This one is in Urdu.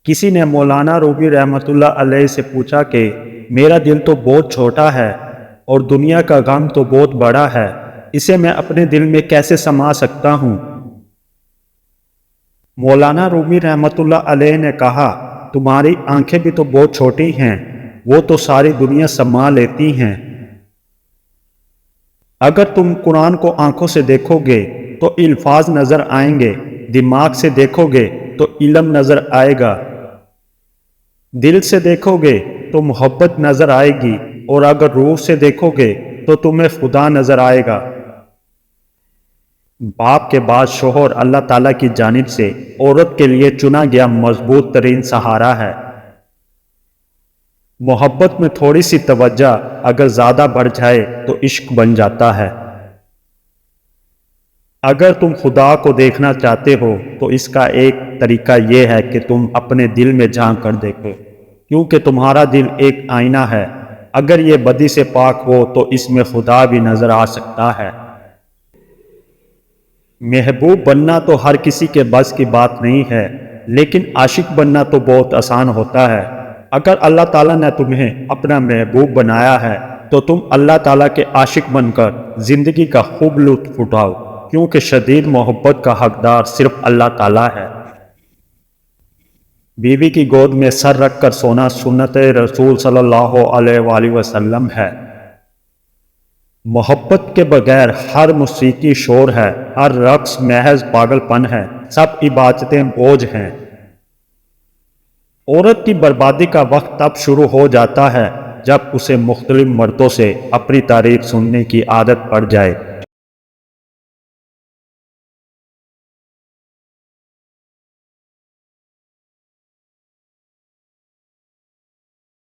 کسی نے مولانا رومی رحمۃ اللہ علیہ سے پوچھا کہ میرا دل تو بہت چھوٹا ہے اور دنیا کا غم تو بہت بڑا ہے، اسے میں اپنے دل میں کیسے سما سکتا ہوں؟ مولانا رومی رحمۃ اللہ علیہ نے کہا، تمہاری آنکھیں بھی تو بہت چھوٹی ہیں، وہ تو ساری دنیا سما لیتی ہیں۔ اگر تم قرآن کو آنکھوں سے دیکھو گے تو الفاظ نظر آئیں گے، دماغ سے دیکھو گے تو علم نظر آئے گا، دل سے دیکھو گے تو محبت نظر آئے گی، اور اگر روح سے دیکھو گے تو تمہیں خدا نظر آئے گا۔ باپ کے بعد شوہر اللہ تعالیٰ کی جانب سے عورت کے لیے چنا گیا مضبوط ترین سہارا ہے۔ محبت میں تھوڑی سی توجہ اگر زیادہ بڑھ جائے تو عشق بن جاتا ہے۔ اگر تم خدا کو دیکھنا چاہتے ہو تو اس کا ایک طریقہ یہ ہے کہ تم اپنے دل میں جھانک کر دیکھو، کیونکہ تمہارا دل ایک آئینہ ہے، اگر یہ بدی سے پاک ہو تو اس میں خدا بھی نظر آ سکتا ہے۔ محبوب بننا تو ہر کسی کے بس کی بات نہیں ہے، لیکن عاشق بننا تو بہت آسان ہوتا ہے۔ اگر اللہ تعالیٰ نے تمہیں اپنا محبوب بنایا ہے تو تم اللہ تعالیٰ کے عاشق بن کر زندگی کا خوب لطف اٹھاؤ، کیونکہ شدید محبت کا حقدار صرف اللہ تعالیٰ ہے۔ بیوی کی گود میں سر رکھ کر سونا سنت رسول صلی اللہ علیہ وآلہ وسلم ہے۔ محبت کے بغیر ہر موسیقی شور ہے، ہر رقص محض پاگل پن ہے، سب عبادتیں بوجھ ہیں۔ عورت کی بربادی کا وقت تب شروع ہو جاتا ہے جب اسے مختلف مردوں سے اپنی تعریف سننے کی عادت پڑ جائے۔